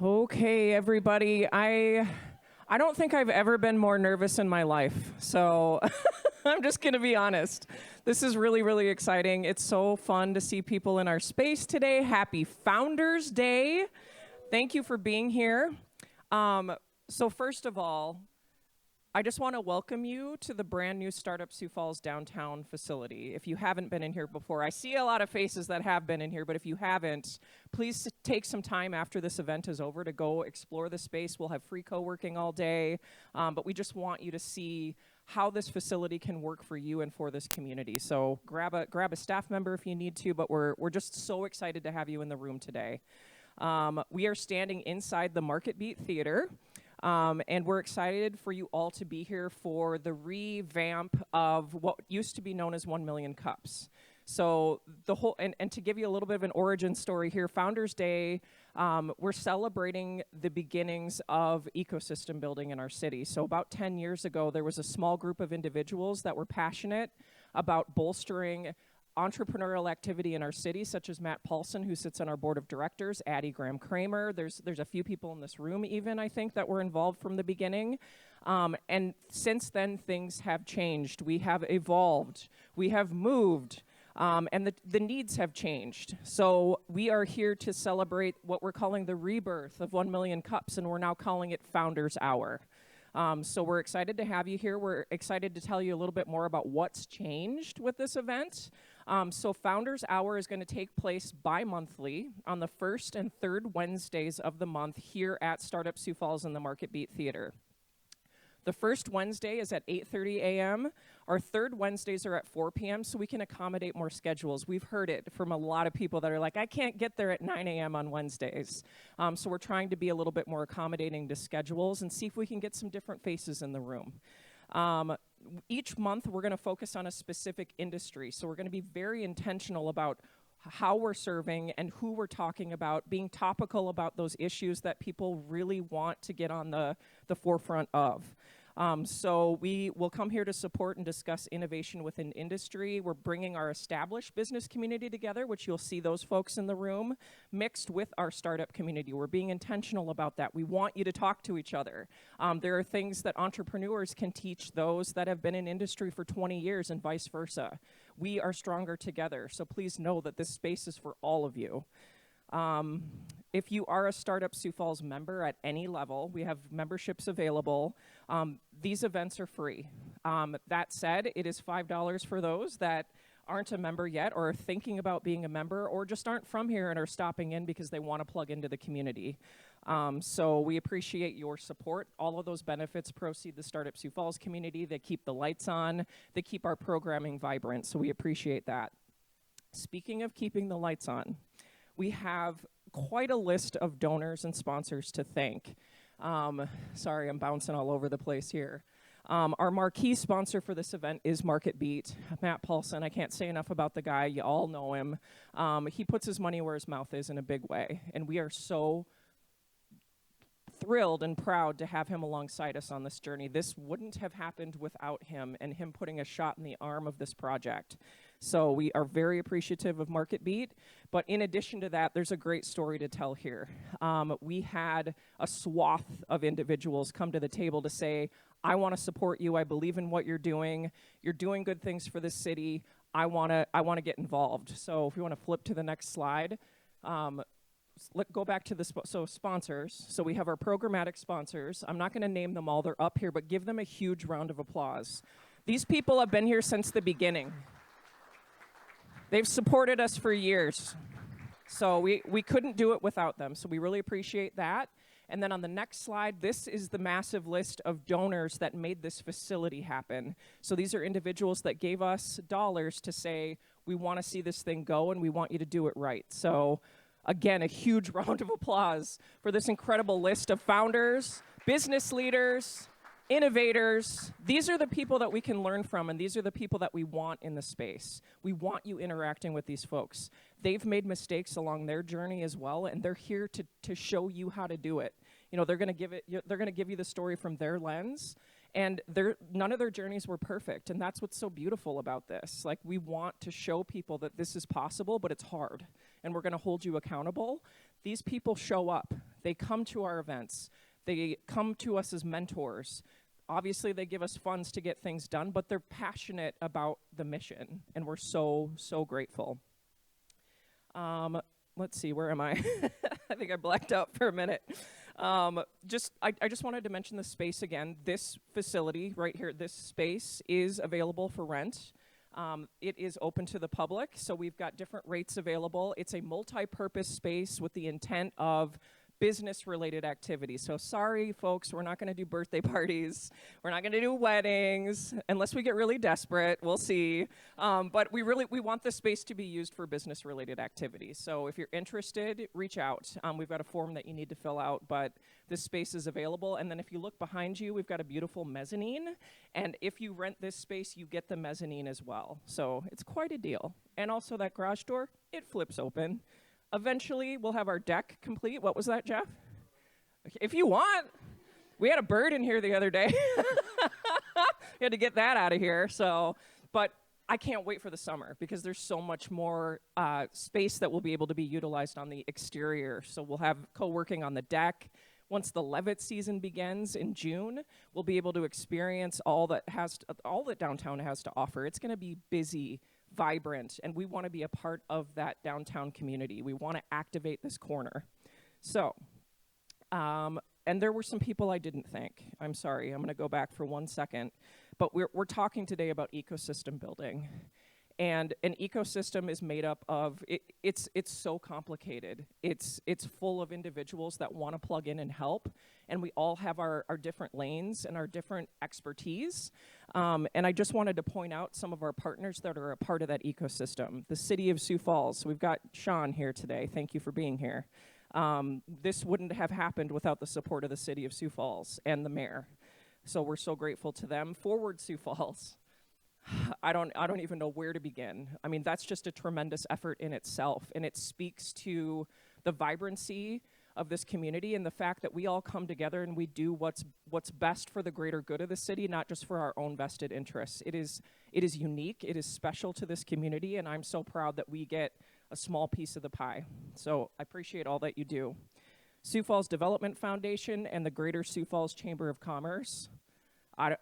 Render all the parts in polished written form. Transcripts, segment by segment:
Okay, everybody. I don't think I've ever been more nervous in my life. So I'm just going to be honest. This is really, really exciting. It's so fun to see people in our space today. Happy Founders Day. Thank you for being here. So first of all, I just want to welcome you to the brand new Startup Sioux Falls downtown facility. If you haven't been in here before, I see a lot of faces that have been in here, but if you haven't, please take some time after this event is over to go explore the space. We'll have free co-working all day, but we just want you to see how this facility can work for you and for this community. So grab a staff member if you need to, but we're just so excited to have you in the room today. We are standing inside the Market Beat Theater. And we're excited for you all to be here for the revamp of what used to be known as 1 Million Cups. So the whole, and to give you a little bit of an origin story here, Founders Day, we're celebrating the beginnings of ecosystem building in our city. So about 10 years ago, there was a small group of individuals that were passionate about bolstering entrepreneurial activity in our city, such as Matt Paulson, who sits on our board of directors, Addie Graham-Kramer. There's a few people in this room even, I think, that were involved from the beginning. And since then, things have changed. We have evolved. We have moved. And the needs have changed. So we are here to celebrate what we're calling the rebirth of 1 Million Cups, and we're now calling it Founders Hour. So we're excited to have you here. We're excited to tell you a little bit more about what's changed with this event. So Founders Hour is going to take place bi-monthly on the first and third Wednesdays of the month here at Startup Sioux Falls in the Market Beat Theater. The first Wednesday is at 8:30 a.m. Our third Wednesdays are at 4 p.m. so we can accommodate more schedules. We've heard it from a lot of people that are like, I can't get there at 9 a.m. on Wednesdays. So we're trying to be a little bit more accommodating to schedules and see if we can get some different faces in the room. Each month, we're going to focus on a specific industry. So we're going to be very intentional about how we're serving and who we're talking about, being topical about those issues that people really want to get on the forefront of. So we will come here to support and discuss innovation within industry. We're bringing our established business community together, which you'll see those folks in the room, mixed with our startup community. We're being intentional about that. We want you to talk to each other. There are things that entrepreneurs can teach those that have been in industry for 20 years and vice versa. We are stronger together, so please know that this space is for all of you. If you are a Startup Sioux Falls member at any level, we have memberships available. These events are free. That said, it is $5 for those that aren't a member yet or are thinking about being a member or just aren't from here and are stopping in because they want to plug into the community. So we appreciate your support. All of those benefits proceed the Startup Sioux Falls community. They keep the lights on. They keep our programming vibrant, so we appreciate that. Speaking of keeping the lights on, we have quite a list of donors and sponsors to thank. Sorry, I'm bouncing all over the place here. Our marquee sponsor for this event is Market Beat, Matt Paulson. I can't say enough about the guy. You all know him. He puts his money where his mouth is in a big way, and we are so thrilled and proud to have him alongside us on this journey. This wouldn't have happened without him and him putting a shot in the arm of this project. So we are very appreciative of Market Beat, but in addition to that, there's a great story to tell here. We had a swath of individuals come to the table to say, I want to support you, I believe in what you're doing good things for this city, I want to get involved. So if you want to flip to the next slide, go back to the sponsors. So we have our programmatic sponsors. I'm not going to name them all, they're up here, but give them a huge round of applause. These people have been here since the beginning. They've supported us for years. So we couldn't do it without them. So we really appreciate that. And then on the next slide, this is the massive list of donors that made this facility happen. So these are individuals that gave us dollars to say, we want to see this thing go and we want you to do it right. So again, a huge round of applause for this incredible list of founders, business leaders, innovators. These are the people that we can learn from, and these are the people that we want in the space. We want you interacting with these folks. They've made mistakes along their journey as well, and they're here to show you how to do it. You know, they're going to give you the story from their lens, and none of their journeys were perfect, and that's what's so beautiful about this. Like, we want to show people that this is possible, but it's hard, and we're going to hold you accountable. These people show up. They come to our events. They come to us as mentors. Obviously, they give us funds to get things done, but they're passionate about the mission, and we're so, so grateful. Let's see, where am I? I think I blacked out for a minute. I just wanted to mention the space again. This facility right here, this space is available for rent. It is open to the public, so we've got different rates available. It's a multi-purpose space with the intent of business-related activities. So sorry, folks, we're not going to do birthday parties. We're not going to do weddings unless we get really desperate. We'll see. But we want this space to be used for business-related activities. So if you're interested, reach out. We've got a form that you need to fill out, but this space is available. And then if you look behind you, we've got a beautiful mezzanine. And if you rent this space, you get the mezzanine as well. So it's quite a deal. And also that garage door, it flips open. Eventually, we'll have our deck complete. What was that, Jeff? Okay, if you want. We had a bird in here the other day. We had to get that out of here. But I can't wait for the summer because there's so much more space that will be able to be utilized on the exterior. So we'll have co-working on the deck. Once the Levitt season begins in June, we'll be able to experience all that downtown has to offer. It's going to be busy, vibrant, and we want to be a part of that downtown community. We want to activate this corner. So, and there were some people I didn't thank. I'm sorry, I'm going to go back for 1 second. But we're talking today about ecosystem building. And an ecosystem is made up of, it's so complicated. It's full of individuals that want to plug in and help. And we all have our different lanes and our different expertise. And I just wanted to point out some of our partners that are a part of that ecosystem. The city of Sioux Falls. We've got Sean here today. Thank you for being here. This wouldn't have happened without the support of the city of Sioux Falls and the mayor. So we're so grateful to them. Forward Sioux Falls. I don't even know where to begin. I mean, that's just a tremendous effort in itself, and it speaks to the vibrancy of this community and the fact that we all come together and we do what's best for the greater good of the city, not just for our own vested interests. It is unique, it is special to this community, and I'm so proud that we get a small piece of the pie. So I appreciate all that you do. Sioux Falls Development Foundation and the Greater Sioux Falls Chamber of Commerce.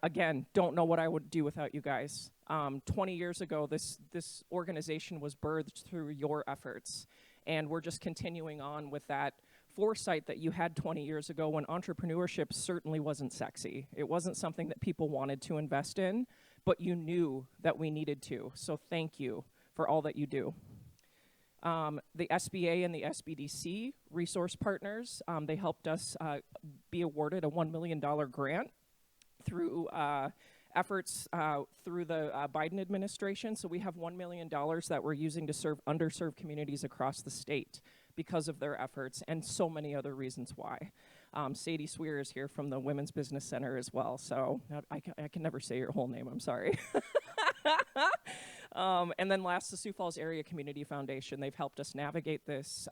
Again, don't know what I would do without you guys. 20 years ago, this organization was birthed through your efforts, and we're just continuing on with that foresight that you had 20 years ago when entrepreneurship certainly wasn't sexy. It wasn't something that people wanted to invest in, but you knew that we needed to, so thank you for all that you do. The SBA and the SBDC resource partners, they helped us be awarded a $1 million grant through efforts through the Biden administration. So we have $1 million that we're using to serve underserved communities across the state because of their efforts and so many other reasons why. Sadie Swear is here from the Women's Business Center as well. So I can never say your whole name, I'm sorry. And then last, the Sioux Falls Area Community Foundation. They've helped us navigate this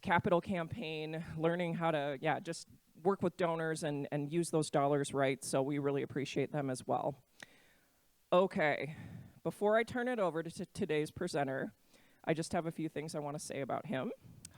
capital campaign, learning how to, just work with donors and use those dollars right, so we really appreciate them as well. Okay, before I turn it over to today's presenter, I just have a few things I want to say about him.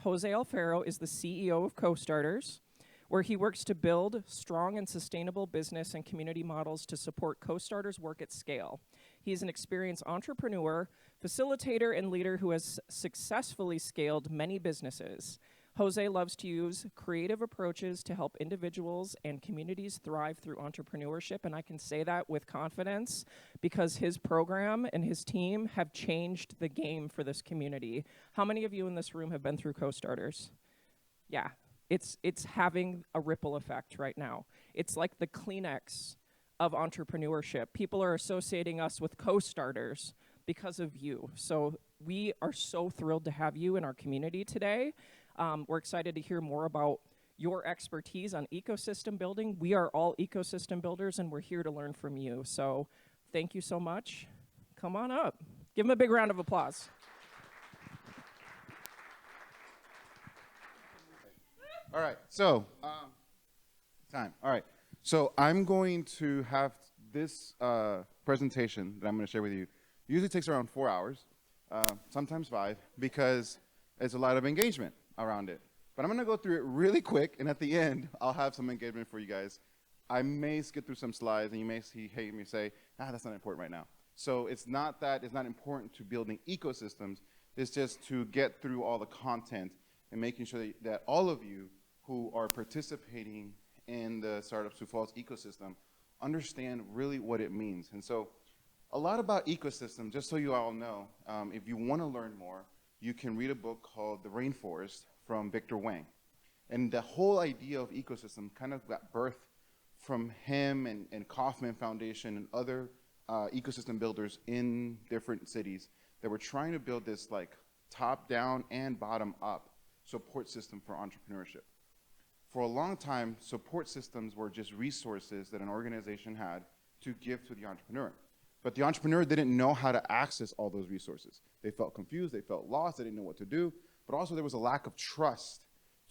José Alfaro is the CEO of Co-Starters, where he works to build strong and sustainable business and community models to support Co-Starters' work at scale. He is an experienced entrepreneur, facilitator, and leader who has successfully scaled many businesses. Jose loves to use creative approaches to help individuals and communities thrive through entrepreneurship, and I can say that with confidence because his program and his team have changed the game for this community. How many of you in this room have been through Co-Starters? Yeah, it's having a ripple effect right now. It's like the Kleenex of entrepreneurship. People are associating us with Co-Starters because of you. So we are so thrilled to have you in our community today. We're excited to hear more about your expertise on ecosystem building. We are all ecosystem builders, and we're here to learn from you. So thank you so much. Come on up. Give him a big round of applause. All right, so time. All right, so I'm going to have this presentation that I'm going to share with you. Usually takes around 4 hours, sometimes 5, because there's a lot of engagement around it. But I'm going to go through it really quick, and at the end, I'll have some engagement for you guys. I may skip through some slides, and you may hear me say, that's not important right now. So it's not that it's not important to building ecosystems. It's just to get through all the content and making sure that all of you who are participating in the Startup Sioux Falls ecosystem understand really what it means. And so a lot about ecosystem, just so you all know, if you want to learn more, you can read a book called The Rainforest from Victor Wang. And the whole idea of ecosystem kind of got birthed from him and Kauffman Foundation and other ecosystem builders in different cities that were trying to build this like top-down and bottom-up support system for entrepreneurship. For a long time, support systems were just resources that an organization had to give to the entrepreneur. But the entrepreneur didn't know how to access all those resources. They felt confused, they felt lost, they didn't know what to do, but also there was a lack of trust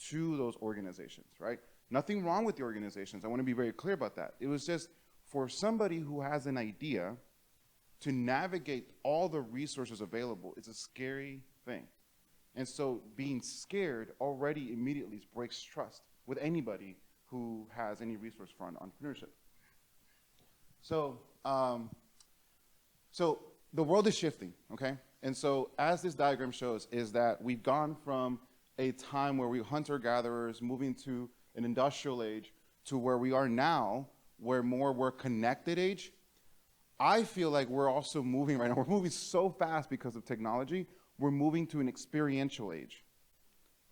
to those organizations, right? Nothing wrong with the organizations, I want to be very clear about that. It was just for somebody who has an idea to navigate all the resources available, it's a scary thing. And so being scared already immediately breaks trust with anybody who has any resource for entrepreneurship. So, so the world is shifting, okay? And so as this diagram shows is that we've gone from a time where we hunter-gatherers moving to an industrial age to where we are now, where we're connected age. I feel like we're also moving right now. We're moving so fast because of technology. We're moving to an experiential age,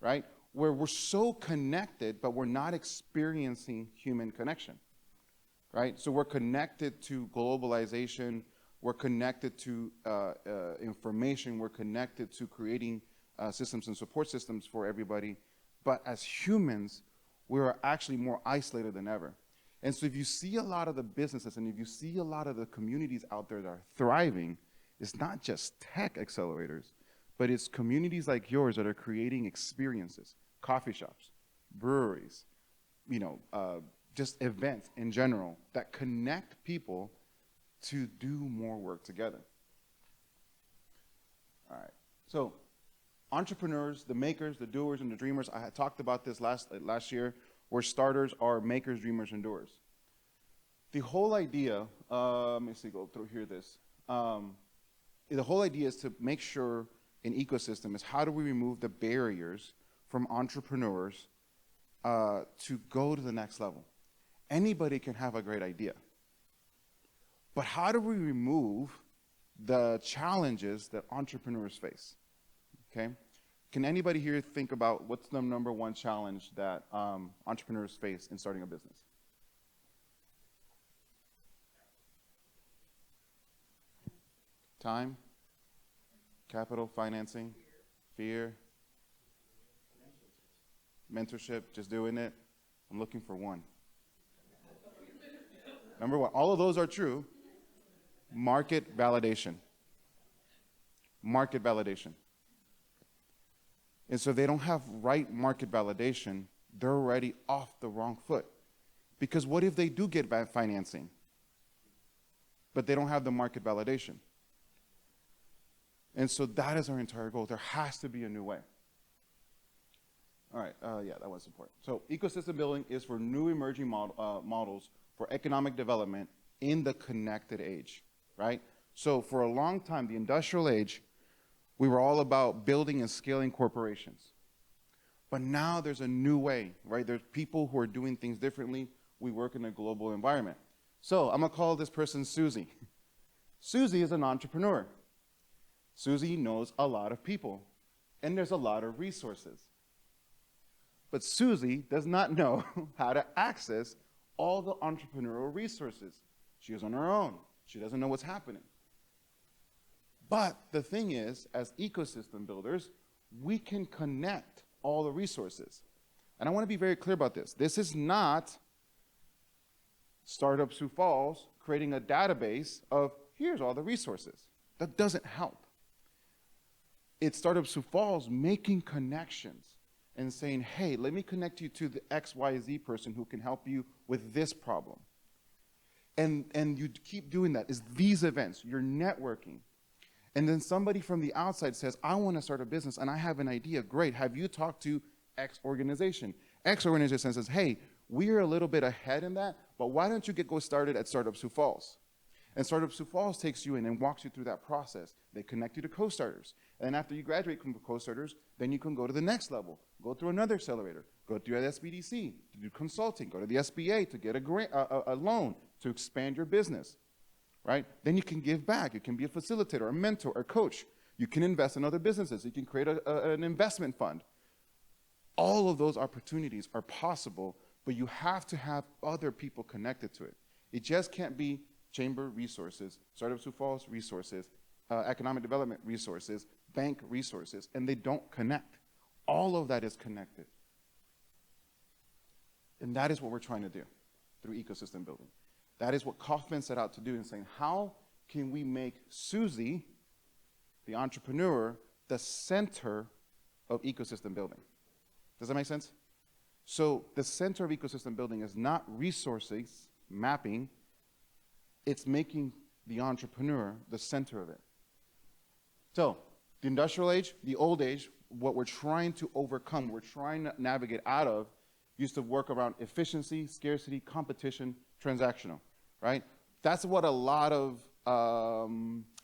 right? Where we're so connected, but we're not experiencing human connection, right? So we're connected to globalization. We're connected to information. We're connected to creating systems and support systems for everybody. But as humans, we are actually more isolated than ever. And so if you see a lot of the businesses and if you see a lot of the communities out there that are thriving, it's not just tech accelerators, but it's communities like yours that are creating experiences, coffee shops, breweries, just events in general that connect people to do more work together. All right, so entrepreneurs, the makers, the doers, and the dreamers, I had talked about this last year, where starters are makers, dreamers, and doers. The whole idea, let me see, go through here this. The whole idea is to make sure an ecosystem is how do we remove the barriers from entrepreneurs to go to the next level. Anybody can have a great idea. But how do we remove the challenges that entrepreneurs face? Okay? Can anybody here think about what's the number one challenge that entrepreneurs face in starting a business? Time, capital, financing, fear, mentorship, just doing it. I'm looking for one. Number one, all of those are true. Market validation. Market validation. And so if they don't have right market validation, they're already off the wrong foot. Because what if they do get financing, but they don't have the market validation? And so that is our entire goal. There has to be a new way. All right, yeah, that was important. So ecosystem building is for new emerging models for economic development in the connected age, right? So for a long time, the industrial age, we were all about building and scaling corporations. But now there's a new way, right? There's people who are doing things differently. We work in a global environment. So I'm gonna call this person Susie. Susie is an entrepreneur. Susie knows a lot of people, and there's a lot of resources. But Susie does not know how to access all the entrepreneurial resources. She is on her own. She doesn't know what's happening. But the thing is, as ecosystem builders, we can connect all the resources. And I want to be very clear about this. This is not Startup Sioux Falls creating a database of here's all the resources. That doesn't help. It's Startup Sioux Falls making connections and saying, hey, let me connect you to the XYZ person who can help you with this problem. And you keep doing that. It's these events, you're networking. And then somebody from the outside says, I want to start a business and I have an idea. Great, have you talked to X organization. X organization says, hey, we are a little bit ahead in that, but why don't you go started at Startup Sioux Falls? And Startup Sioux Falls takes you in and walks you through that process. They connect you to co-starters. And after you graduate from co-starters, then you can go to the next level, go through another accelerator, go through an SBDC to do consulting, go to the SBA to get a grant, a loan to expand your business, right? Then you can give back. You can be a facilitator, a mentor, a coach. You can invest in other businesses. You can create an investment fund. All of those opportunities are possible, but you have to have other people connected to it. It just can't be chamber resources, Startup Sioux Falls resources, economic development resources, bank resources, and they don't connect. All of that is connected. And that is what we're trying to do through ecosystem building. That is what Kaufman set out to do in saying, how can we make Susie, the entrepreneur, the center of ecosystem building? Does that make sense? So the center of ecosystem building is not resources mapping, it's making the entrepreneur the center of it. So the industrial age, the old age, what we're trying to overcome, we're trying to navigate out of, used to work around efficiency, scarcity, competition, transactional, right? That's what a lot of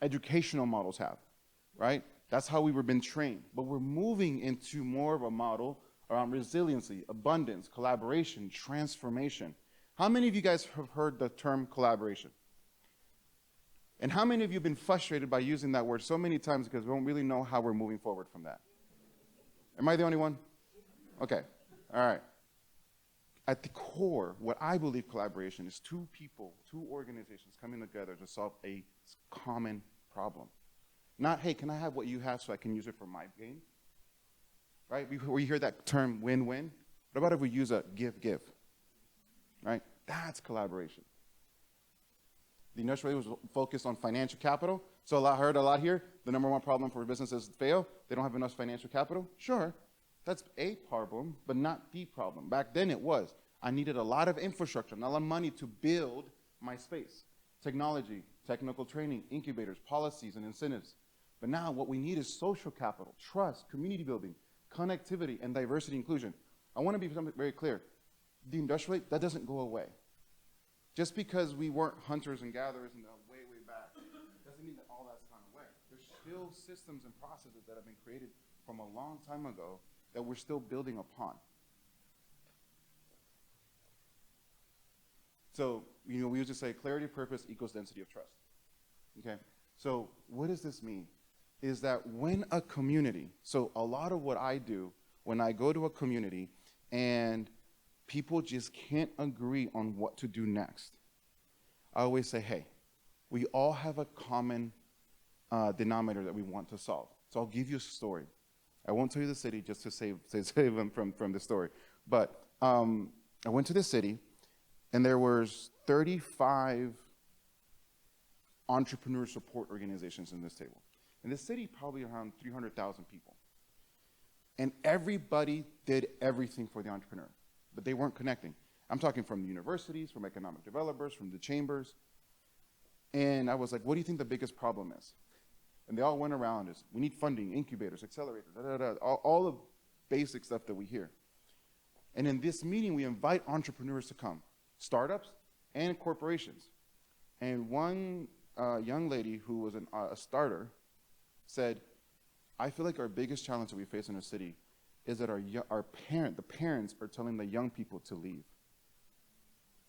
educational models have, right? That's how we were been trained. But we're moving into more of a model around resiliency, abundance, collaboration, transformation. How many of you guys have heard the term collaboration? And how many of you have been frustrated by using that word so many times because we don't really know how we're moving forward from that? Am I the only one? Okay, all right. At the core, what I believe collaboration is two people, two organizations coming together to solve a common problem. Not, hey, can I have what you have so I can use it for my gain? Right? We hear that term win-win. What about if we use a give-give? Right? That's collaboration. The industrial was focused on financial capital. So I heard a lot here. The number one problem for businesses fail, they don't have enough financial capital. Sure, that's a problem, but not the problem. Back then it was. I needed a lot of infrastructure, a lot of money to build my space. Technology, technical training, incubators, policies, and incentives. But now what we need is social capital, trust, community building, connectivity, and diversity inclusion. I want to be very clear. The industrial age, that doesn't go away. Just because we weren't hunters and gatherers in the way back, doesn't mean that all that's gone away. There's still systems and processes that have been created from a long time ago that we're still building upon. So, we used to say clarity of purpose equals density of trust. Okay? So, what does this mean? Is that when a community, so a lot of what I do when I go to a community and people just can't agree on what to do next, I always say, hey, we all have a common denominator that we want to solve. So I'll give you a story. I won't tell you the city just to save them from the story. But I went to the city, and there was 35 entrepreneur support organizations in this table. In the city, probably around 300,000 people. And everybody did everything for the entrepreneur, but they weren't connecting. I'm talking from the universities, from economic developers, from the chambers. And I was like, what do you think the biggest problem is? And they all went around as, we need funding, incubators, accelerators, all the basic stuff that we hear. And in this meeting, we invite entrepreneurs to come, startups and corporations. And one young lady who was a starter said, I feel like our biggest challenge that we face in our city is that the parents are telling the young people to leave.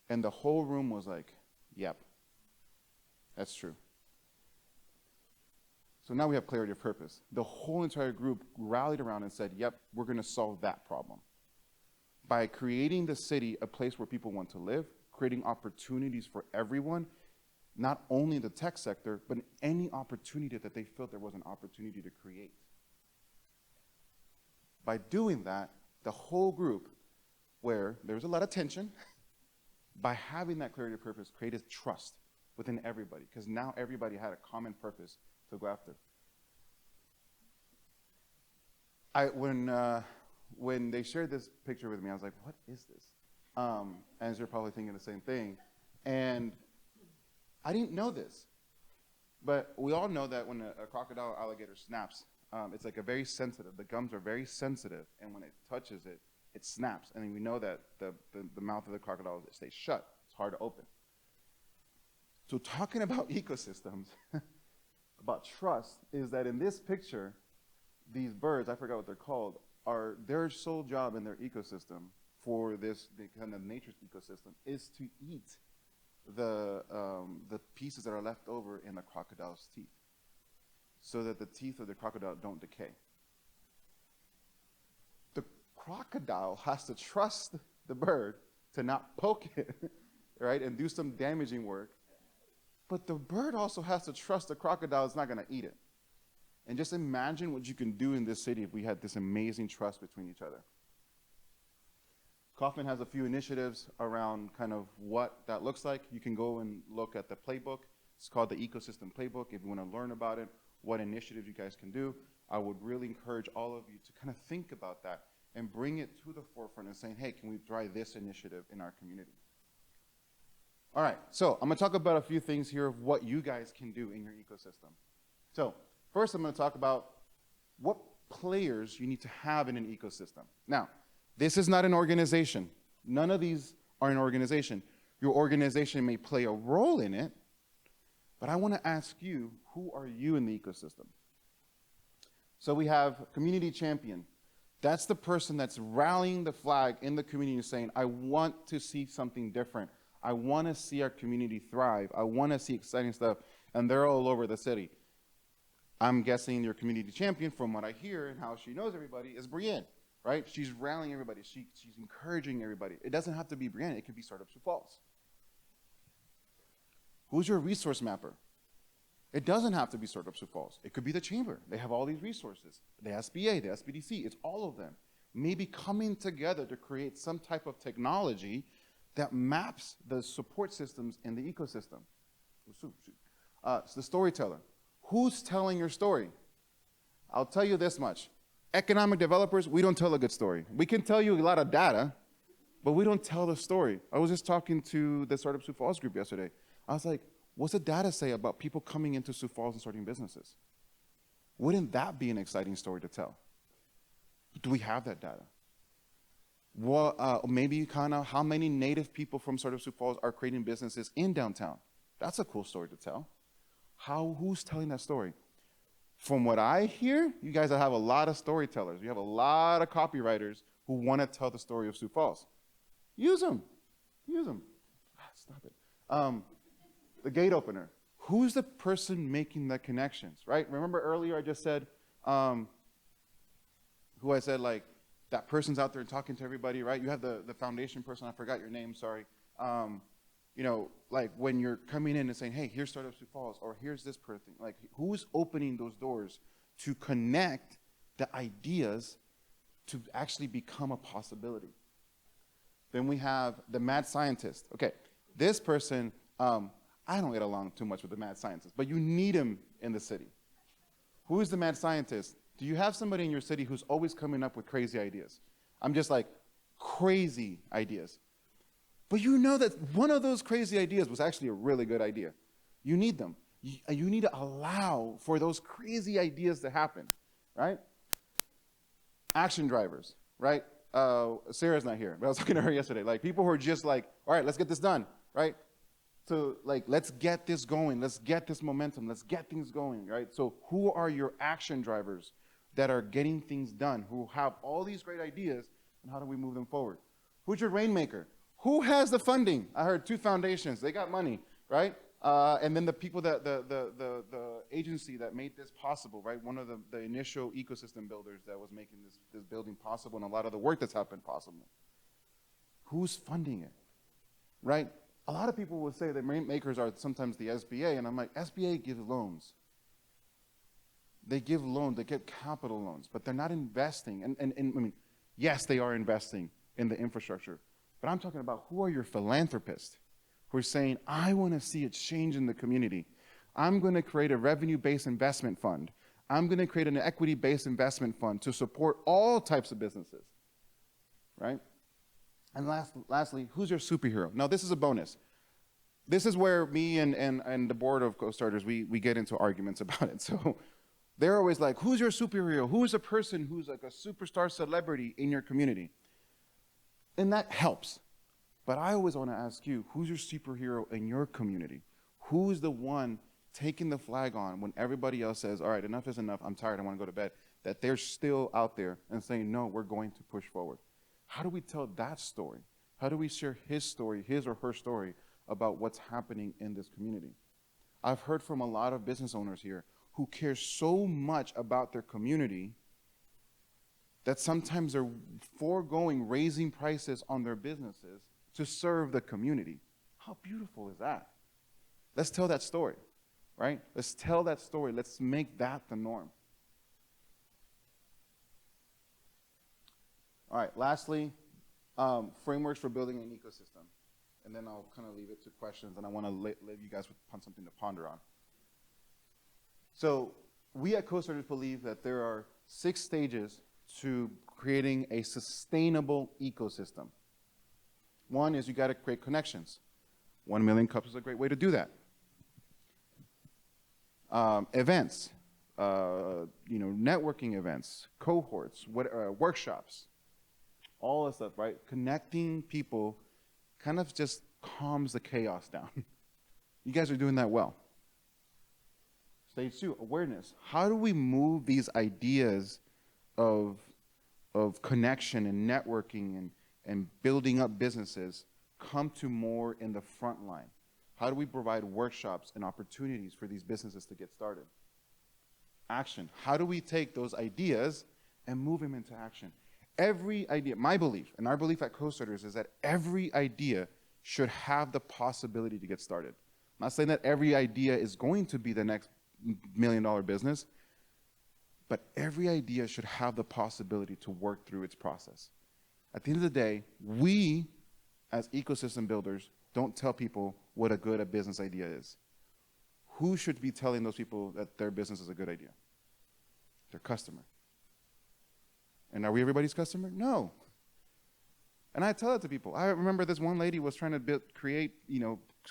And the whole room was like, yep, that's true. So now we have clarity of purpose. The whole entire group rallied around and said, yep, we're going to solve that problem. By creating the city a place where people want to live, creating opportunities for everyone, not only in the tech sector, but in any opportunity that they felt there was an opportunity to create. By doing that, the whole group, where there was a lot of tension, by having that clarity of purpose, created trust within everybody, because now everybody had a common purpose to go after. When they shared this picture with me, I was like, what is this? As you're probably thinking the same thing. And I didn't know this. But we all know that when a crocodile alligator snaps, It's like a very sensitive. The gums are very sensitive, and when it touches it, it snaps. And then we know that the mouth of the crocodile stays shut. It's hard to open. So talking about ecosystems, about trust, is that in this picture, these birds, I forgot what they're called, are their sole job in their ecosystem for this the kind of nature's ecosystem is to eat the pieces that are left over in the crocodile's teeth, so that the teeth of the crocodile don't decay. The crocodile has to trust the bird to not poke it, right, and do some damaging work. But the bird also has to trust the crocodile is not going to eat it. And just imagine what you can do in this city if we had this amazing trust between each other. Kaufman has a few initiatives around kind of what that looks like. You can go and look at the playbook. It's called the Ecosystem Playbook. If you want to learn about it, what initiatives you guys can do, I would really encourage all of you to kind of think about that and bring it to the forefront and saying, hey, can we try this initiative in our community? All right, so I'm going to talk about a few things here of what you guys can do in your ecosystem. So first, I'm going to talk about what players you need to have in an ecosystem. Now, this is not an organization. None of these are an organization. Your organization may play a role in it, but I want to ask you, who are you in the ecosystem? So we have community champion. That's the person that's rallying the flag in the community and saying, I want to see something different. I want to see our community thrive. I want to see exciting stuff. And they're all over the city. I'm guessing your community champion, from what I hear and how she knows everybody, is Brienne, right? She's rallying everybody. She's encouraging everybody. It doesn't have to be Brienne. It could be Startup Sioux Falls. Who's your resource mapper? It doesn't have to be Startup Sioux Falls. It could be the chamber. They have all these resources. The SBA, the SBDC, it's all of them. Maybe coming together to create some type of technology that maps the support systems in the ecosystem. So the storyteller. Who's telling your story? I'll tell you this much. Economic developers, we don't tell a good story. We can tell you a lot of data, but we don't tell the story. I was just talking to the Startup Sioux Falls group yesterday. I was like, what's the data say about people coming into Sioux Falls and starting businesses? Wouldn't that be an exciting story to tell? Do we have that data? Well, maybe kind of how many native people from Startup Sioux Falls are creating businesses in downtown? That's a cool story to tell. Who's telling that story? From what I hear, you guys have a lot of storytellers. You have a lot of copywriters who want to tell the story of Sioux Falls. Use them. Use them. Stop it. The gate opener. Who's the person making the connections, right? Remember earlier I just said, who I said, like, that person's out there talking to everybody, right? You have the foundation person. I forgot your name, sorry. You know, like when you're coming in and saying, hey, here's Startup Sioux Falls, or here's this person. Like, who's opening those doors to connect the ideas to actually become a possibility? Then we have the mad scientist. Okay, this person, I don't get along too much with the mad scientist, but you need him in the city. Who is the mad scientist? Do you have somebody in your city who's always coming up with crazy ideas? I'm just like, crazy ideas. But you know that one of those crazy ideas was actually a really good idea. You need them. You need to allow for those crazy ideas to happen, right? Action drivers, right? Sarah's not here, but I was talking to her yesterday. Like, people who are just like, all right, let's get this done, right? So, like, let's get this going. Let's get this momentum. Let's get things going, right? So who are your action drivers that are getting things done, who have all these great ideas, and how do we move them forward? Who's your rainmaker? Who has the funding? I heard 2 foundations. They got money, right? And then the people that the agency that made this possible, right? One of the initial ecosystem builders that was making this building possible, and a lot of the work that's happened possible. Who's funding it, right? A lot of people will say that makers are sometimes the SBA, and I'm like, SBA gives loans. They give loans, they get capital loans, but they're not investing. And I mean, yes, they are investing in the infrastructure, but I'm talking about who are your philanthropists who are saying, I want to see a change in the community. I'm going to create a revenue-based investment fund. I'm going to create an equity-based investment fund to support all types of businesses, right? And lastly, who's your superhero? Now, this is a bonus. This is where me and the board of co-starters, we get into arguments about it. So They're always like, who's your superhero? Who is a person who's like a superstar celebrity in your community? And that helps. But I always want to ask you, who's your superhero in your community? Who's the one taking the flag on when everybody else says, all right, enough is enough, I'm tired, I want to go to bed, that they're still out there and saying, no, we're going to push forward. How do we tell that story? How do we share his story, his or her story, about what's happening in this community? I've heard from a lot of business owners here who care so much about their community that sometimes they're foregoing raising prices on their businesses to serve the community. How beautiful is that? Let's tell that story, right? Let's tell that story. Let's make that the norm. All right, lastly, frameworks for building an ecosystem. And then I'll kind of leave it to questions, and I want to leave you guys with something to ponder on. So we at Co-Starters believe that there are 6 stages to creating a sustainable ecosystem. One is you got to create connections. 1 million cups is a great way to do that. Events, networking events, cohorts, workshops, all that stuff, right? Connecting people kind of just calms the chaos down. You guys are doing that well. Stage 2, awareness. How do we move these ideas of connection and networking and building up businesses come to more in the front line? How do we provide workshops and opportunities for these businesses to get started? Action. How do we take those ideas and move them into action? Every idea, my belief, and our belief at Co-Starters is that every idea should have the possibility to get started. I'm not saying that every idea is going to be the next $1 million business, but every idea should have the possibility to work through its process. At the end of the day, we, as ecosystem builders, don't tell people what a good business idea is. Who should be telling those people that their business is a good idea? Their customer. And are we everybody's customer? No. And I tell it to people. I remember this one lady was trying to create,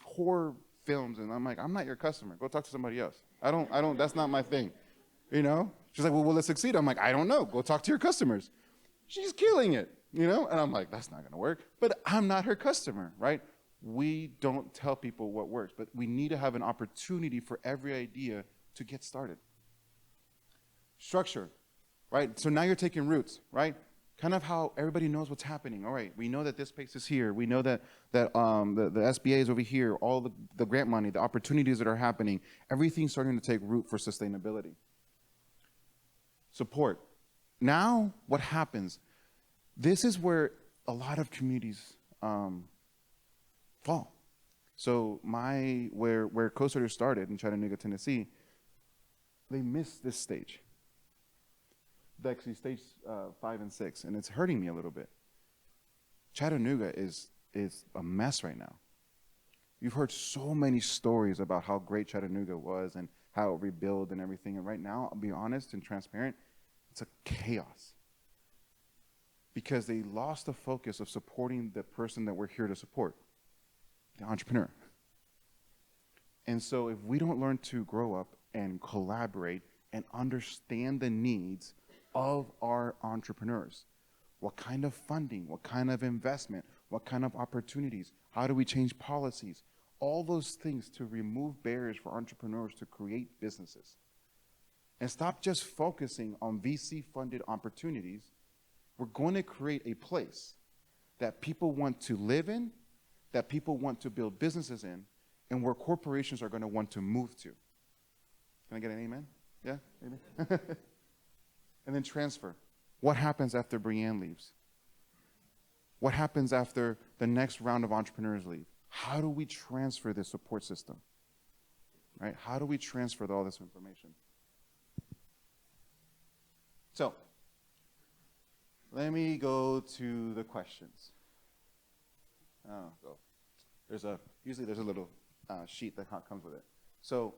horror films, and I'm like, I'm not your customer. Go talk to somebody else. That's not my thing. She's like, well, will it succeed? I'm like, I don't know. Go talk to your customers. She's killing it, And I'm like, that's not going to work. But I'm not her customer, right? We don't tell people what works, but we need to have an opportunity for every idea to get started. Structure, right? So now you're taking roots, right? Kind of how everybody knows what's happening. All right, we know that this space is here. We know that the SBA is over here, all the grant money, the opportunities that are happening, everything's starting to take root for sustainability. Support. Now, what happens? This is where a lot of communities fall. So where Co-Starters started in Chattanooga, Tennessee, they missed this stage. Actually, stage 5 and 6, and it's hurting me a little bit. Chattanooga is a mess right now. You've heard so many stories about how great Chattanooga was and how it rebuilt and everything, and right now, I'll be honest and transparent, it's a chaos. Because they lost the focus of supporting the person that we're here to support, the entrepreneur. And so if we don't learn to grow up and collaborate and understand the needs of our entrepreneurs, what kind of funding, what kind of investment, what kind of opportunities, how do we change policies, all those things to remove barriers for entrepreneurs to create businesses. And stop just focusing on VC-funded opportunities. We're going to create a place that people want to live in, that people want to build businesses in, and where corporations are going to want to move to. Can I get an amen? Yeah? Amen? And then transfer. What happens after Brianne leaves? What happens after the next round of entrepreneurs leave? How do we transfer this support system? Right? How do we transfer all this information? So, let me go to the questions. Usually there's a little sheet that comes with it. So,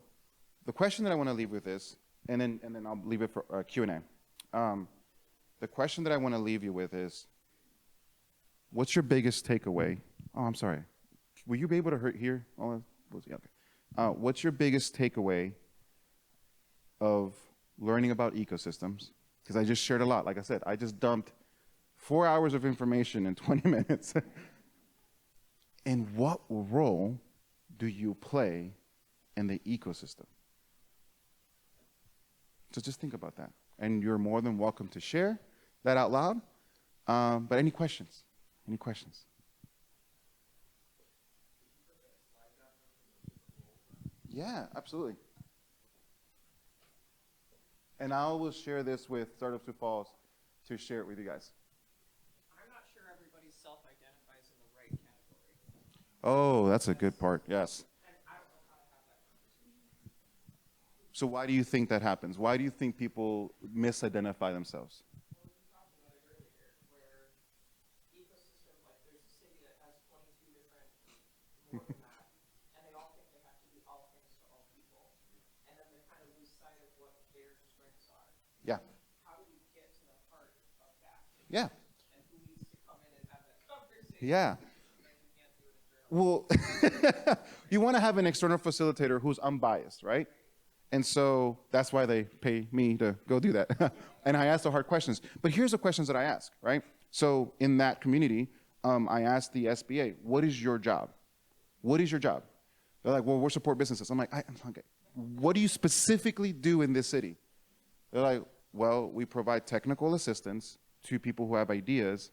the question that I want to leave with is, and then I'll leave it for Q&A. The question that I want to leave you with is, what's your biggest takeaway? Oh, I'm sorry. Will you be able to hear? Oh, okay. What's your biggest takeaway of learning about ecosystems, because I just shared a lot. Like I said, I just dumped 4 hours of information in 20 minutes. And what role do you play in the ecosystem? So just think about that. And you're more than welcome to share that out loud. But any questions? Any questions? Yeah, absolutely. And I will share this with Startup Sioux Falls to share it with you guys. I'm not sure everybody self-identifies in the right category. Oh, that's a good part. Yes. And I don't know how to have that conversation. So why do you think that happens? Why do you think people misidentify themselves? Well, we talked about it earlier, where ecosystem, like there's a city that has 22 different, more than that, and they all think they have to be all things to all people. And then they kind of lose sight of what their strengths are. Yeah. How do we get to the heart of that? Yeah. And who needs to come in and have that conversation? Yeah. Like we can't do it internally. Well, you want to have an external facilitator who's unbiased, right? And so that's why they pay me to go do that. And I ask the hard questions. But here's the questions that I ask, right? So in that community, I asked the SBA, what is your job? What is your job? They're like, well, we're support businesses. I'm like, okay. What do you specifically do in this city? They're like, well, we provide technical assistance to people who have ideas,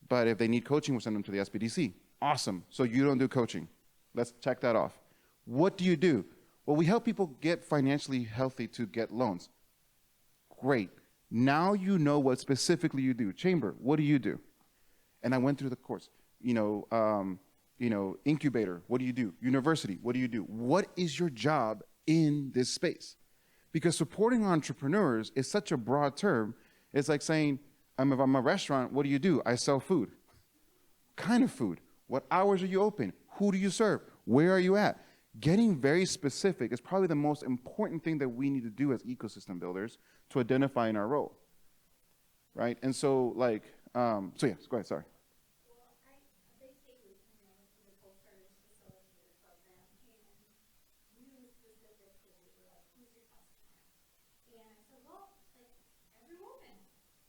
but if they need coaching, we'll send them to the SBDC. Awesome. So you don't do coaching. Let's check that off. What do you do? Well, we help people get financially healthy to get loans. Great. Now you know what specifically you do. Chamber, what do you do? And I went through the course. Incubator, what do you do? University, what do you do? What is your job in this space? Because supporting entrepreneurs is such a broad term. It's like saying, if I'm a restaurant, what do you do? I sell food. Kind of food. What hours are you open? Who do you serve? Where are you at? Getting very specific is probably the most important thing that we need to do as ecosystem builders to identify in our role, right? And so, yes, go ahead, sorry. Well, I basically came in with the co-starters facilitator program, and really specifically were like, who's your customer? And I said, well, like every woman,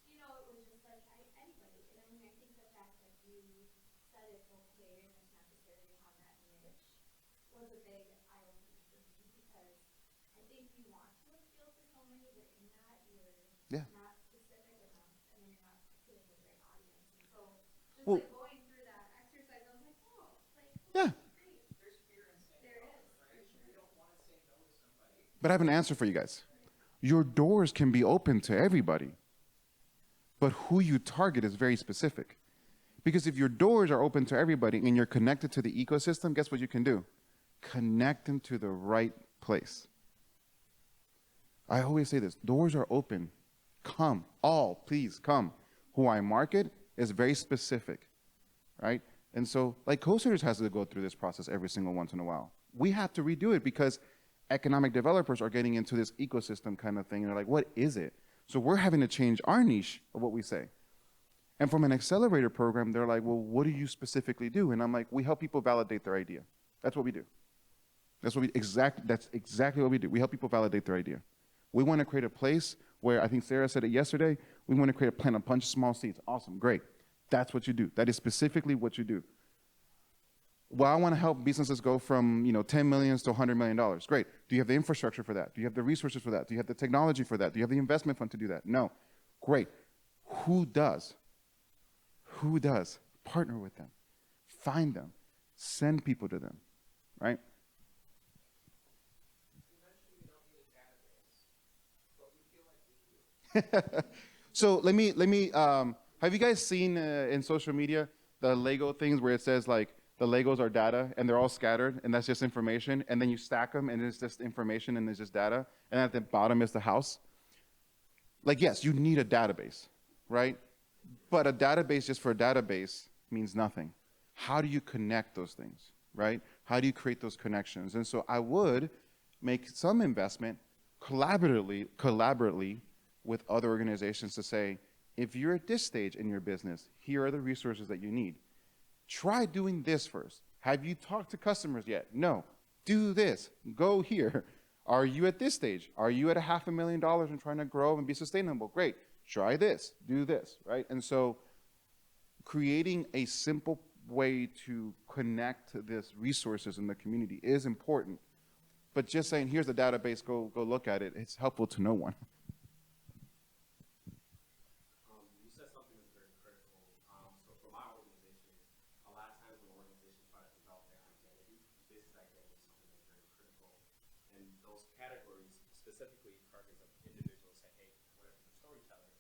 it was just like anybody. And I mean, I think the fact that you said it both ways and necessarily have that niche was a big eye-opener for me, because I think you want to appeal to so many, but in that you're not specific enough, and then you're not appealing to the right audience. And so just like going through that exercise, I was like, oh, like, Yeah. great. There's fear in saying There no, is, right? for sure. We don't want to say no to somebody. But I have an answer for you guys. Your doors can be open to everybody, but who you target is very specific. Because if your doors are open to everybody and you're connected to the ecosystem, guess what you can do? Connect them to the right place. I always say this, doors are open. Come, all, please come. Who I market is very specific, right? And so, like, Co-Starters has to go through this process every single once in a while. We have to redo it because economic developers are getting into this ecosystem kind of thing, and they're like, what is it? So we're having to change our niche of what we say. And from an accelerator program, they're like, well, what do you specifically do? And I'm like, we help people validate their idea. That's what we do. That's exactly what we do. We help people validate their idea. We want to create a place where, I think Sarah said it yesterday, we want to create a plan, a bunch of small seeds. Awesome, great. That's what you do. That is specifically what you do. Well, I want to help businesses go from 10 million to $100 million. Great. Do you have the infrastructure for that? Do you have the resources for that? Do you have the technology for that? Do you have the investment fund to do that? No. Great. Who does? Who does? Partner with them. Find them. Send people to them. Right? So let me have you guys seen in social media the Lego things where it says like the Legos are data and they're all scattered and that's just information, and then you stack them and it's just information and it's just data, and at the bottom is the house? Like, yes, you need a database, right? But a database just for a database means nothing. How do you connect those things, right? How do you create those connections? And so I would make some investment collaboratively with other organizations to say, if you're at this stage in your business, here are the resources that you need. Try doing this first. Have you talked to customers yet? No. Do this. Go here. Are you at this stage? Are you at $500,000 and trying to grow and be sustainable? Great. Try this, do this, right? And so creating a simple way to connect this resources in the community is important. But just saying, here's the database, go look at it, it's helpful to no one. You said something that's very critical. So for my organization, a lot of times when organizations try to develop their identity, business identity is something that's very critical. And those categories specifically targets of individuals say, hey, whatever the storyteller,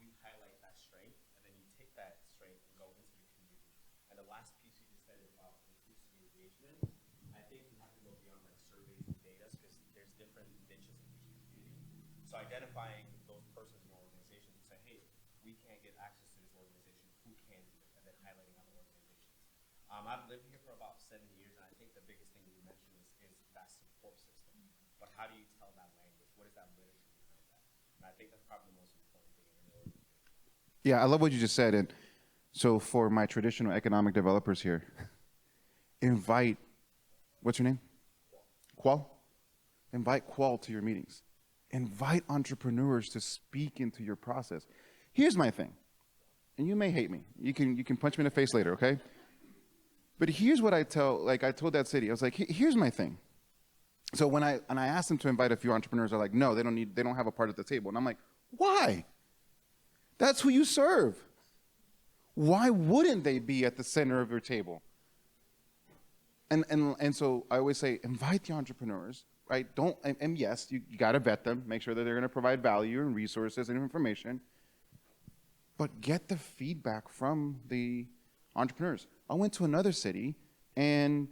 we highlight that strength, and then you take that strength and go into the community. And the last piece you just said about increasing engagement, I think you have to go beyond like surveys and data because there's different niches in each community. So identifying those persons in your organization who say, hey, we can't get access to this organization, who can do it, and then highlighting other organizations. I've lived here for about 7 years, and I think the biggest thing you mentioned is that support system. But how do you tell that language? What is that literature behind that? And I think that's probably the most important thing in an organization. Yeah, I love what you just said. And so for my traditional economic developers here, invite, what's your name? Qual? Invite Qual to your meetings. Invite entrepreneurs to speak into your process. Here's my thing, and you may hate me. You can punch me in the face later, okay? But here's what I told that city. I was like, here's my thing. So when I asked them to invite a few entrepreneurs, they're like, no, they don't have a part at the table. And I'm like, why? That's who you serve. Why wouldn't they be at the center of your table? And so I always say, invite the entrepreneurs, right? And yes, you got to vet them, make sure that they're going to provide value and resources and information, but get the feedback from the entrepreneurs. I went to another city, and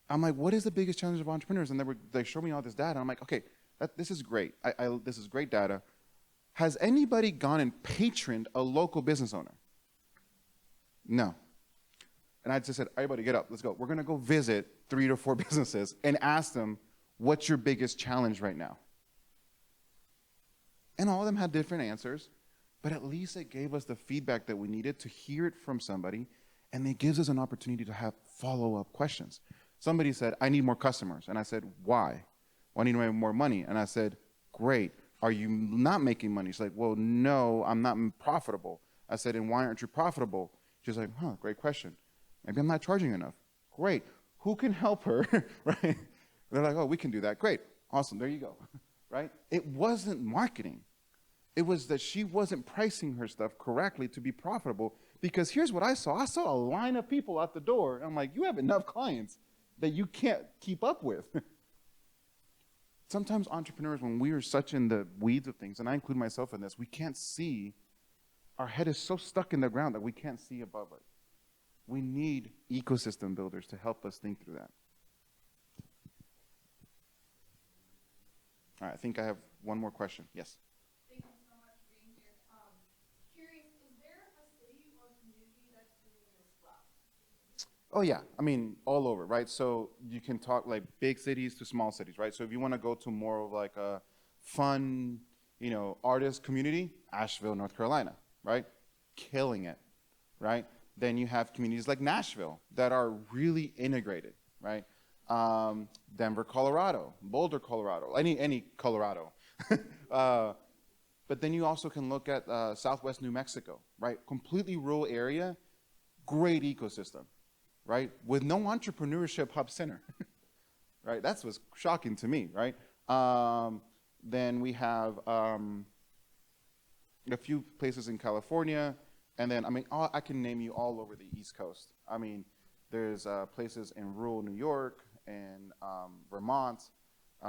I'm like, what is the biggest challenge of entrepreneurs? And they showed me all this data. I'm like, okay, this is great. This is great data. Has anybody gone and patroned a local business owner? No. And I just said, everybody get up, let's go. We're going to go visit 3 to 4 businesses and ask them, what's your biggest challenge right now? And all of them had different answers, but at least it gave us the feedback that we needed to hear it from somebody, and it gives us an opportunity to have follow-up questions. Somebody said, I need more customers. And I said, why? Well, I need more money. And I said, great. Are you not making money? She's like, well, no, I'm not profitable. I said, and why aren't you profitable? She's like, great question. Maybe I'm not charging enough. Great. Who can help her, right? They're like, oh, we can do that. Great. Awesome. There you go, right? It wasn't marketing. It was that she wasn't pricing her stuff correctly to be profitable, because here's what I saw. I saw a line of people out the door. And I'm like, you have enough clients that you can't keep up with. Sometimes entrepreneurs, when we are such in the weeds of things, and I include myself in this, we can't see. Our head is so stuck in the ground that we can't see above it. We need ecosystem builders to help us think through that. All right, I think I have one more question. Yes? Thank you so much for being here. Curious, is there a city or community that's doing this well? Oh, yeah. I mean, all over, right? So you can talk like big cities to small cities, right? So if you want to go to more of like a fun, artist community, Asheville, North Carolina, right? Killing it, right? Then you have communities like Nashville that are really integrated, right? Denver, Colorado, Boulder, Colorado, any Colorado. But then you also can look at Southwest New Mexico, right? Completely rural area, great ecosystem, right? With no entrepreneurship hub center, right? That's what's shocking to me, right? Then we have a few places in California. And then, I can name you all over the East Coast. I mean, there's places in rural New York and Vermont.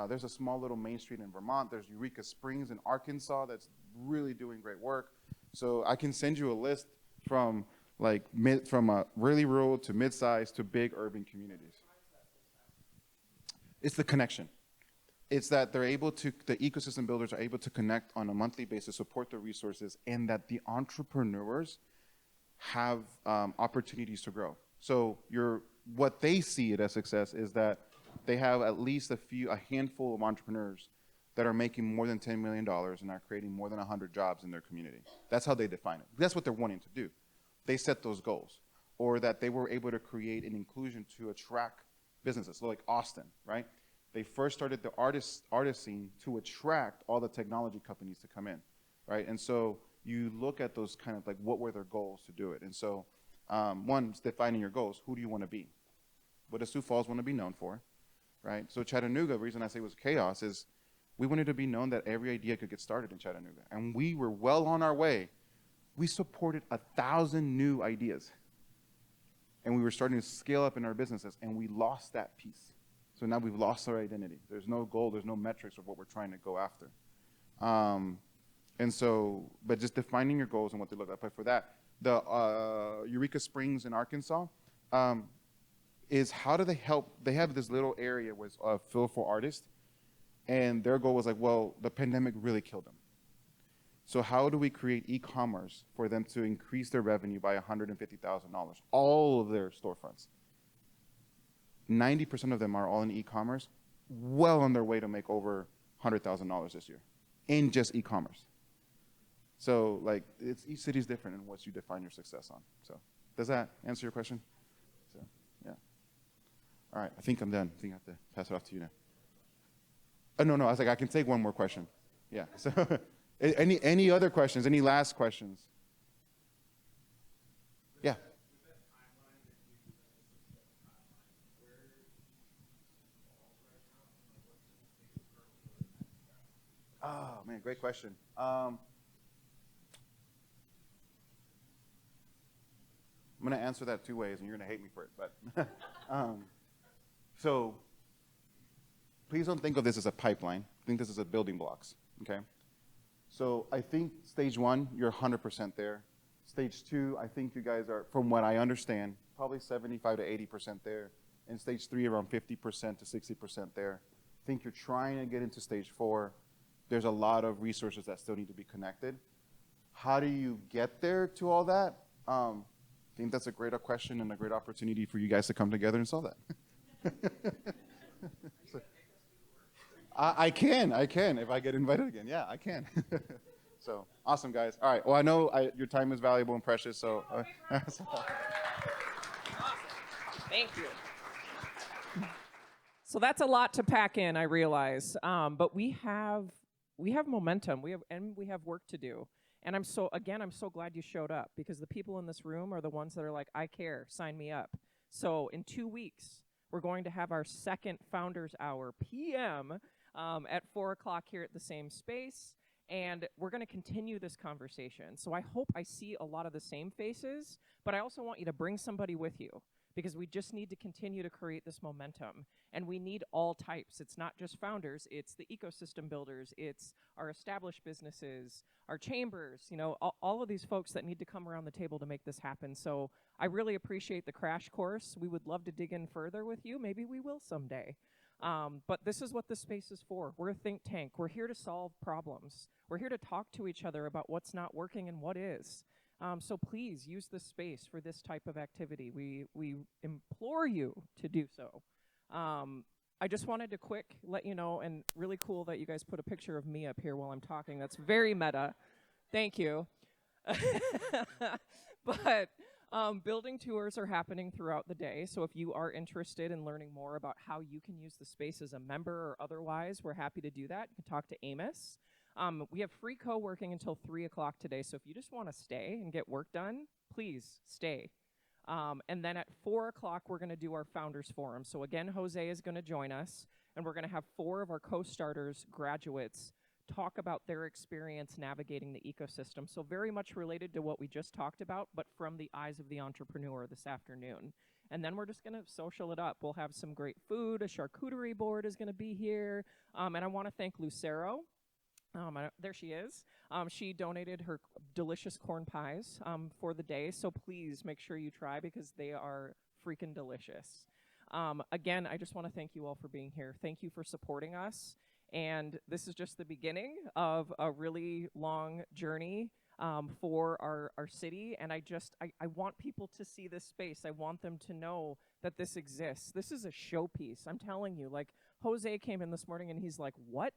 There's a small little main street in Vermont. There's Eureka Springs in Arkansas that's really doing great work. So I can send you a list from really rural to mid-sized to big urban communities. It's the connection. It's that the ecosystem builders are able to connect on a monthly basis, support the resources, and that the entrepreneurs have opportunities to grow. So what they see it as success is that they have at least a handful of entrepreneurs that are making more than $10 million and are creating more than 100 jobs in their community. That's how they define it. That's what they're wanting to do. They set those goals. Or that they were able to create an inclusion to attract businesses, so like Austin, right? They first started the artist scene to attract all the technology companies to come in, right? And so you look at those kind of like, what were their goals to do it? And so one is defining your goals. Who do you want to be? What does Sioux Falls want to be known for, right? So Chattanooga, the reason I say it was chaos is we wanted to be known that every idea could get started in Chattanooga. And we were well on our way. We supported 1,000 new ideas. And we were starting to scale up in our businesses, and we lost that piece. So now we've lost our identity. There's no goal, there's no metrics of what we're trying to go after. And so, but just defining your goals and what they look like. But for that, the Eureka Springs in Arkansas is how do they help? They have this little area with Fill for Artists, and their goal was like, well, the pandemic really killed them. So how do we create e-commerce for them to increase their revenue by $150,000? All of their storefronts. 90% of them are all in e-commerce, well on their way to make over $100,000 this year in just e-commerce. So like, each city is different in what you define your success on. So does that answer your question? So, yeah. All right, I think I'm done. I think I have to pass it off to you now. Oh, no, I was like, I can take one more question. Yeah, so any other questions, any last questions? Yeah. Oh, man, great question. I'm going to answer that two ways, and you're going to hate me for it. But so please don't think of this as a pipeline. Think this as a building blocks, okay? So I think stage one, you're 100% there. Stage two, I think you guys are, from what I understand, probably 75 to 80% there. And stage three, around 50% to 60% there. I think you're trying to get into stage four. There's a lot of resources that still need to be connected. How do you get there to all that? I think that's a great question and a great opportunity for you guys to come together and solve that. So, I can. If I get invited again, yeah, I can. So, awesome, guys. All right, well, I know your time is valuable and precious, so. Thank you. So that's a lot to pack in, I realize. But we have momentum. We have work to do. And I'm so glad you showed up, because the people in this room are the ones that are like, I care, sign me up. So in 2 weeks, we're going to have our second Founders Hour PM at 4 o'clock here at the same space. And we're going to continue this conversation. So I hope I see a lot of the same faces, but I also want you to bring somebody with you, because we just need to continue to create this momentum. And we need all types. It's not just founders, it's the ecosystem builders, it's our established businesses, our chambers, all of these folks that need to come around the table to make this happen. So I really appreciate the crash course. We would love to dig in further with you. Maybe we will someday. But this is what this space is for. We're a think tank. We're here to solve problems. We're here to talk to each other about what's not working and what is. So please use this space for this type of activity. We implore you to do so. I just wanted to let you know, and really cool that you guys put a picture of me up here while I'm talking. That's very meta. Thank you. But building tours are happening throughout the day. So if you are interested in learning more about how you can use the space as a member or otherwise, we're happy to do that. You can talk to Amos. We have free co-working until 3 o'clock today. So if you just want to stay and get work done, please stay. And then at 4 o'clock, we're going to do our Founders Forum. So again, Jose is going to join us, and we're going to have 4 of our co-starters, graduates, talk about their experience navigating the ecosystem. So very much related to what we just talked about, but from the eyes of the entrepreneur this afternoon. And then we're just going to social it up. We'll have some great food. A charcuterie board is going to be here. And I want to thank Lucero. There she is. She donated her delicious corn pies for the day, so please make sure you try, because they are freaking delicious. Again, I just want to thank you all for being here. Thank you for supporting us, and this is just the beginning of a really long journey for our city, and I want people to see this space. I want them to know that this exists. This is a showpiece. I'm telling you, like, Jose came in this morning and he's like, what?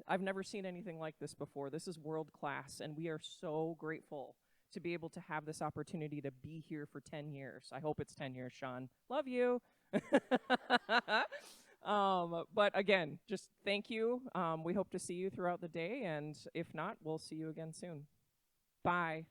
I've never seen anything like this before. This is world class, and we are so grateful to be able to have this opportunity to be here for 10 years. I hope it's 10 years, Sean. Love you. But again, just thank you. We hope to see you throughout the day, and if not, we'll see you again soon. Bye.